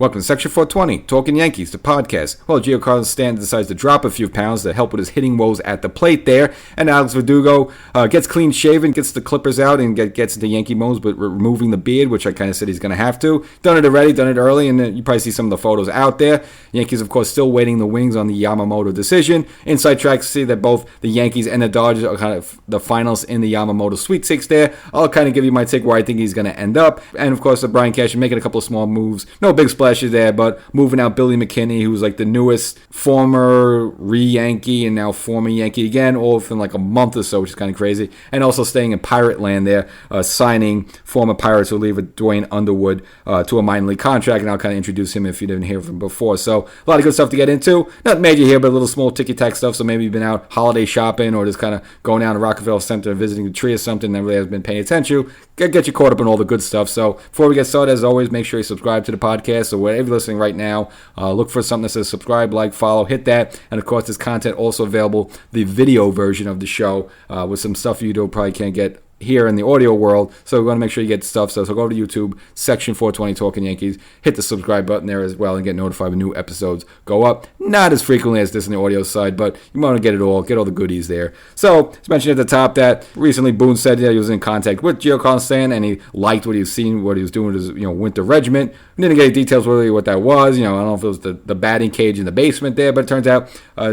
Welcome to Section 420, Talkin Yankees, the podcast. Well, Giancarlo Stanton decides to drop a few pounds to help with his hitting woes at the plate there. And Alex Verdugo gets clean shaven, gets the clippers out, and gets into Yankee modes, but removing the beard, which I kind of said he's going to have to. Done it already, done it early, and you probably see some of the photos out there. Yankees, of course, still waiting the wings on the Yamamoto decision. Inside tracks see that both the Yankees and the Dodgers are kind of the finalists in the Yamamoto Sweet Six there. I'll kind of give you my take where I think he's going to end up. And, of course, Brian Cashman making a couple of small moves. No big splashes there, but moving out Billy McKinney, who's like the newest former re-Yankee and now former Yankee again, all within like a month or so, which is kind of crazy. And also staying in Pirate Land there, signing former Pirates reliever Dwayne Underwood to a minor league contract, and I'll kind of introduce him if you didn't hear from him before. So a lot of good stuff to get into. Not major here, but a little small ticky-tack stuff, so maybe you've been out holiday shopping or just kind of going down to Rockefeller Center and visiting the tree or something that really has been paying attention. Get you caught up on all the good stuff. So before we get started, as always, make sure you subscribe to the podcast. So wherever you're listening right now, look for something that says subscribe, like, follow, hit that. And of course, this content also available, the video version of the show, with some stuff you probably can't get here in the audio world, so we want to make sure you get stuff. So go to YouTube, Section 420 Talkin Yankees, hit the subscribe button there as well, and get notified when new episodes go up. Not as frequently as this on the audio side, but you want to get all the goodies there. So, as mentioned at the top, that recently Boone said he was in contact with Giancarlo Stanton, and he liked what he was seeing, what he was doing with his winter regiment. We didn't get any details really what that was. I don't know if it was the batting cage in the basement there, but it turns out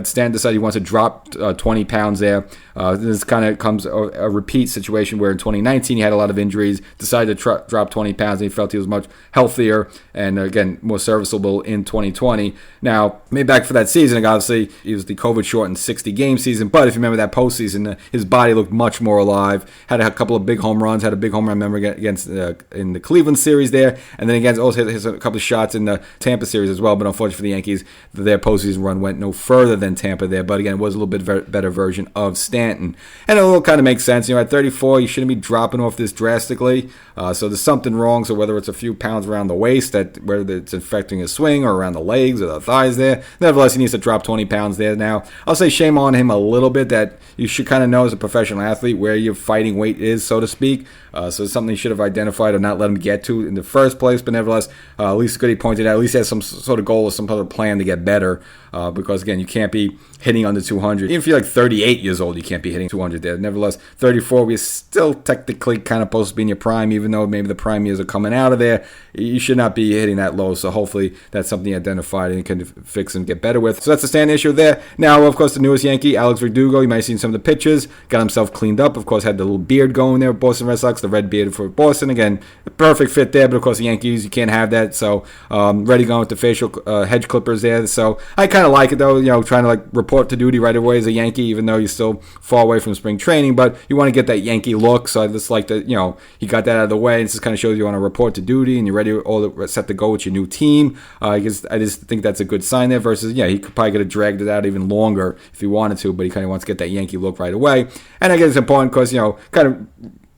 Stanton decided he wants to drop 20 pounds there. This kind of comes a repeat situation where in 2019 he had a lot of injuries, decided to drop 20 pounds, and he felt he was much healthier and, again, more serviceable in 2020. Now, maybe back for that season, obviously, it was the COVID-shortened 60-game season, but if you remember that postseason, his body looked much more alive, had a couple of big home runs, had a big home run member against in the Cleveland series there, and then again, also hit a couple of shots in the Tampa series as well, but unfortunately for the Yankees, their postseason run went no further than Tampa there, but again, it was a little bit better version of Stanton. And it all kind of makes sense. At 34, you shouldn't be dropping off this drastically. So there's something wrong. So whether it's a few pounds around the waist, whether it's affecting his swing, or around the legs or the thighs there, nevertheless, he needs to drop 20 pounds there. Now, I'll say shame on him a little bit that you should kind of know as a professional athlete where your fighting weight is, so to speak. So it's something he should have identified or not let him get to in the first place. But nevertheless, at least good he pointed out, at least he has some sort of goal or some sort of plan to get better. Because, again, you can't be hitting under 200. Even if you're like 38 years old, you can't be hitting 200 there. Nevertheless, 34, we're still technically kind of supposed to be in your prime, even though maybe the prime years are coming out of there. You should not be hitting that low. So hopefully that's something you identified and you can fix and get better with. So that's the stand issue there. Now, of course, the newest Yankee, Alex Verdugo, you might have seen some of the pictures. Got himself cleaned up. Of course, had the little beard going there with Boston Red Sox, the red beard for Boston. Again, perfect fit there. But, of course, the Yankees, you can't have that. So ready going with the facial hedge clippers there. So I kind of like it, though, trying to report to duty right away as a Yankee, even though you're still far away from spring training, but you want to get that Yankee look. So I just like that, you got that out of the way. It just kind of shows you want to report to duty and you're ready, all set to go with your new team. I just think that's a good sign there versus, he could probably could have dragged it out even longer if he wanted to, but he kind of wants to get that Yankee look right away. And I guess it's important because, kind of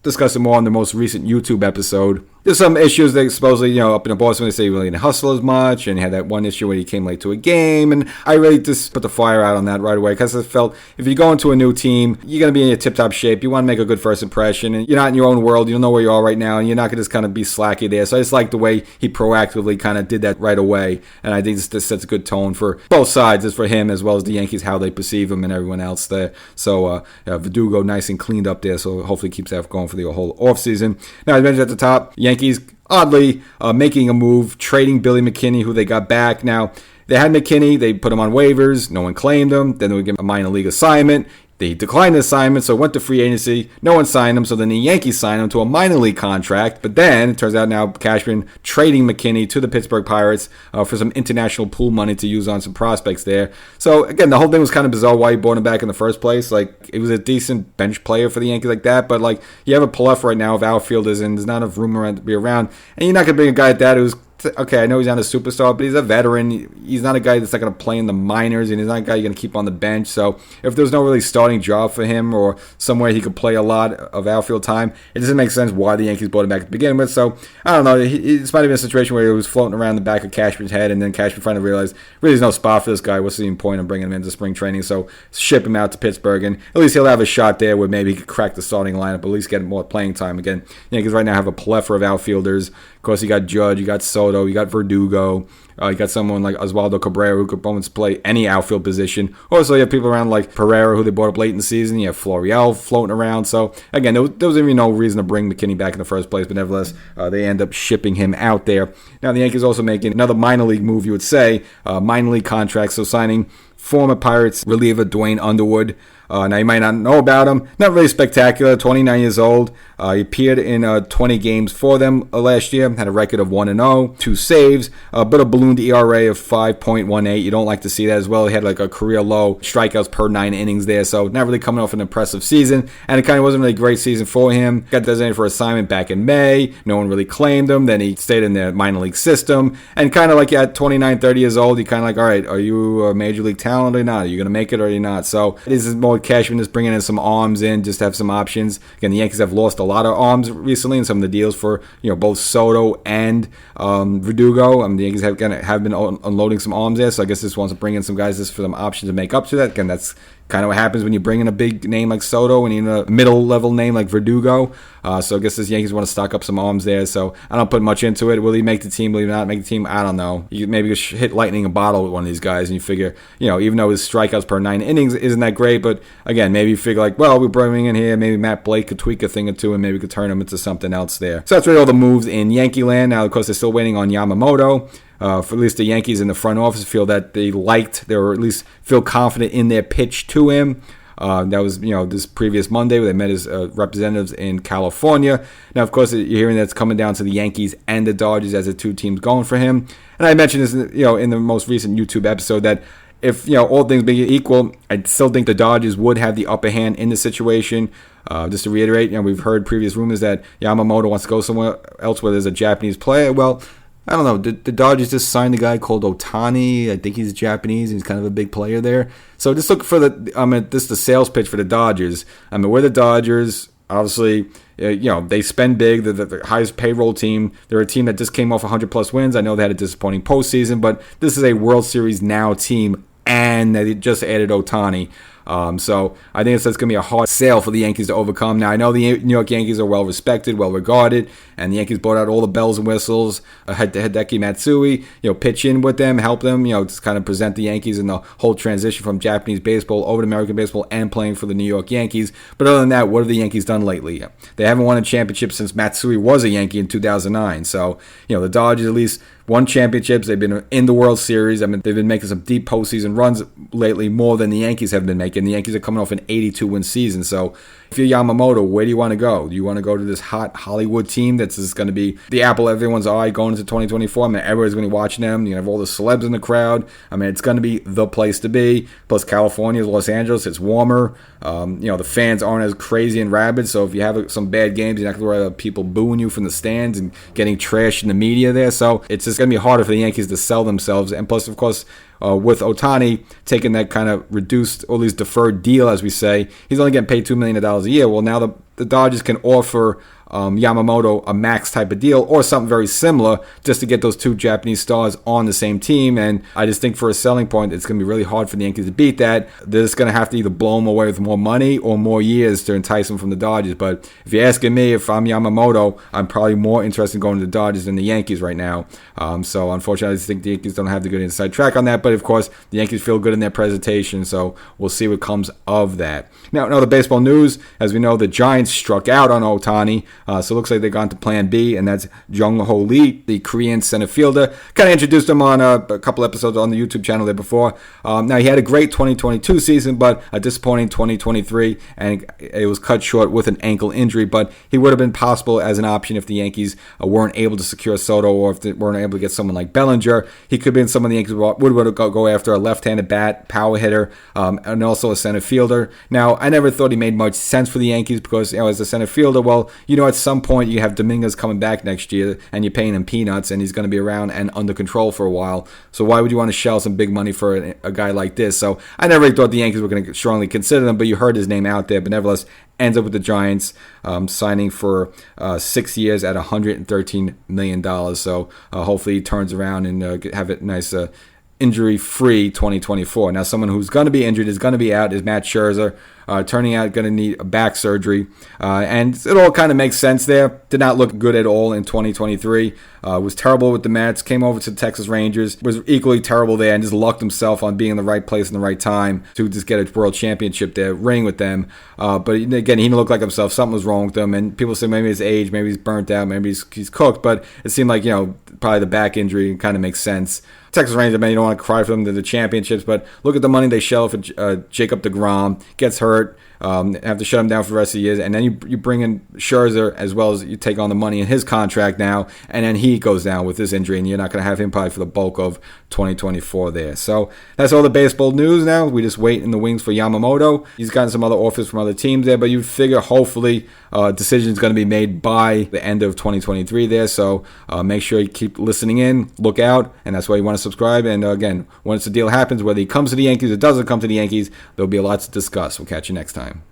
discussing more on the most recent YouTube episode. There's some issues that supposedly, up in Boston, they say he really didn't hustle as much, and he had that one issue where he came late to a game, and I really just put the fire out on that right away, because I felt if you go into a new team, you're going to be in your tip-top shape, you want to make a good first impression, and you're not in your own world, you don't know where you are right now, and you're not going to just kind of be slacky there, so I just like the way he proactively kind of did that right away, and I think this sets a good tone for both sides, as for him as well as the Yankees, how they perceive him and everyone else there. So Verdugo nice and cleaned up there, so hopefully keeps that going for the whole offseason. Now, I mentioned at the top, Yankees oddly making a move, trading Billy McKinney, who they got back. Now, they had McKinney, they put him on waivers, no one claimed him, then they would give him a minor league assignment. They declined the assignment, so went to free agency. No one signed him, so then the Yankees signed him to a minor league contract. But then, it turns out now Cashman trading McKinney to the Pittsburgh Pirates for some international pool money to use on some prospects there. So, again, the whole thing was kind of bizarre why he brought him back in the first place. It was a decent bench player for the Yankees like that, but, you have a plethora right now of outfielders, and there's not enough room around to be around. And you're not going to bring a guy like that who's okay, I know he's not a superstar, but he's a veteran. He's not a guy that's not going to play in the minors, and he's not a guy you're going to keep on the bench. So if there's no really starting job for him or somewhere he could play a lot of outfield time, it doesn't make sense why the Yankees brought him back to begin with. So I don't know. This might have been a situation where he was floating around the back of Cashman's head, and then Cashman finally realized really there's no spot for this guy. What's the point of bringing him into spring training? So ship him out to Pittsburgh, and at least he'll have a shot there where maybe he could crack the starting lineup, at least get more playing time again. Yankees right now have a plethora of outfielders. Of course, you got Judge, you got Soto, Soto, you got Verdugo, you got someone like Oswaldo Cabrera who could almost play any outfield position. Also, you have people around like Pereira who they bought up late in the season. You have Florial floating around. So, again, there was even no reason to bring McKinney back in the first place. But nevertheless, they end up shipping him out there. Now, the Yankees also making another minor league move, you would say, minor league contract. So, signing former Pirates reliever Dwayne Underwood. Now, you might not know about him. Not really spectacular. 29 years old. He appeared in 20 games for them last year. Had a record of 1-0, 2 saves, but a ballooned ERA of 5.18. You don't like to see that as well. He had like a career low strikeouts per 9 innings there, so not really coming off an impressive season. And it kind of wasn't really a great season for him. Got designated for assignment back in May. No one really claimed him. Then he stayed in the minor league system. And kind of like at 29, 30 years old, you kind of like, all right, are you a major league talent or not? Are you going to make it or are you not? So this is more Cashman is bringing in some arms in just to have some options. Again, the Yankees have lost a lot of arms recently in some of the deals for both Soto and Verdugo. The Yankees have been unloading some arms there, so I guess this wants to bring in some guys just for some options to make up to that. Again, that's kind of what happens when you bring in a big name like Soto and even a middle-level name like Verdugo. So I guess this Yankees want to stock up some arms there. So I don't put much into it. Will he make the team? Will he not make the team? I don't know. You maybe hit lightning in a bottle with one of these guys, and you figure, even though his strikeouts per 9 innings isn't that great, but again, maybe you figure like, well, we're bringing in here. Maybe Matt Blake could tweak a thing or two, and maybe we could turn him into something else there. So that's really all the moves in Yankee land. Now, of course, they're still waiting on Yamamoto. For at least the Yankees in the front office feel that they or at least feel confident in their pitch to him. That was, this previous Monday where they met his representatives in California. Now, of course, you're hearing that it's coming down to the Yankees and the Dodgers as the two teams going for him. And I mentioned this, in the most recent YouTube episode that if, all things being equal, I still think the Dodgers would have the upper hand in the situation. Just to reiterate, we've heard previous rumors that Yamamoto wants to go somewhere else where there's a Japanese player. Well, I don't know. The Dodgers just signed a guy called Otani. I think he's Japanese. He's kind of a big player there. So just look for this is the sales pitch for the Dodgers. We're the Dodgers. Obviously, they spend big. They're the highest payroll team. They're a team that just came off 100-plus wins. I know they had a disappointing postseason, but this is a World Series now team, and they just added Otani. So I think it's going to be a hard sale for the Yankees to overcome. Now, I know the New York Yankees are well respected, well regarded, and the Yankees brought out all the bells and whistles. Hideki Matsui, pitch in with them, help them, just kind of present the Yankees in the whole transition from Japanese baseball over to American baseball and playing for the New York Yankees. But other than that, what have the Yankees done lately? They haven't won a championship since Matsui was a Yankee in 2009. So, the Dodgers at least won championships. They've been in the World Series. They've been making some deep postseason runs lately, more than the Yankees have been making. The Yankees are coming off an 82-win season. So if you're Yamamoto, where do you want to go? Do you want to go to this hot Hollywood team that's just going to be the apple of everyone's eye going into 2024? Everyone's going to be watching them. You have all the celebs in the crowd. It's going to be the place to be. Plus, California, Los Angeles, it's warmer. The fans aren't as crazy and rabid. So if you have some bad games, you're not going to worry about people booing you from the stands and getting trashed in the media there. So it's just going to be harder for the Yankees to sell themselves. And plus, of course, with Otani taking that kind of reduced or at least deferred deal, as we say, he's only getting paid $2 million a year. Well, now the Dodgers can offer Yamamoto a max type of deal or something very similar just to get those two Japanese stars on the same team. And I just think for a selling point, it's going to be really hard for the Yankees to beat that. They're just going to have to either blow them away with more money or more years to entice them from the Dodgers. But if you're asking me, if I'm Yamamoto, I'm probably more interested in going to the Dodgers than the Yankees right now. So unfortunately, I just think the Yankees don't have the good inside track on that. But of course, the Yankees feel good in their presentation, so we'll see what comes of that. Now, in other baseball news, as we know, the Giants struck out on Otani. So it looks like they've gone to plan B, and that's Jung-Ho Lee, the Korean center fielder. Kind of introduced him on a couple episodes on the YouTube channel there before. Now, he had a great 2022 season, but a disappointing 2023, and it was cut short with an ankle injury. But he would have been possible as an option if the Yankees weren't able to secure Soto or if they weren't able to get someone like Bellinger. He could be in some of the Yankees would go after a left-handed bat, power hitter, and also a center fielder. Now, I never thought he made much sense for the Yankees because, as a center fielder, well, at some point you have Dominguez coming back next year and you're paying him peanuts and he's going to be around and under control for a while. So why would you want to shell some big money for a guy like this? So I never really thought the Yankees were going to strongly consider him, but you heard his name out there. But nevertheless, ends up with the Giants signing for 6 years at $113 million. So hopefully he turns around and have a nice injury-free 2024. Now, someone who's going to be injured, is going to be out, is Matt Scherzer. turning out going to need a back surgery. And it all kind of makes sense there. Did not look good at all in 2023. Was terrible with the Mets, came over to the Texas Rangers, was equally terrible there, and just lucked himself on being in the right place in the right time to just get a world championship there, ring with them. But again, he didn't look like himself. Something was wrong with him, and people say maybe his age, maybe he's burnt out, maybe he's cooked, but it seemed like, probably the back injury kind of makes sense. Texas Rangers, you don't want to cry for them to the championships, but look at the money they shell for Jacob deGrom, gets hurt, have to shut him down for the rest of the years, and then you bring in Scherzer as well as you take on the money in his contract now, and then he goes down with this injury, and you're not going to have him probably for the bulk of 2024 there. So that's all the baseball news now. We just wait in the wings for Yamamoto. He's gotten some other offers from other teams there, but you figure hopefully a decision is going to be made by the end of 2023 there. So make sure you keep listening in, look out, and that's why you want to subscribe. And again, once the deal happens, whether he comes to the Yankees or doesn't come to the Yankees, there'll be a lot to discuss. We'll catch you next time.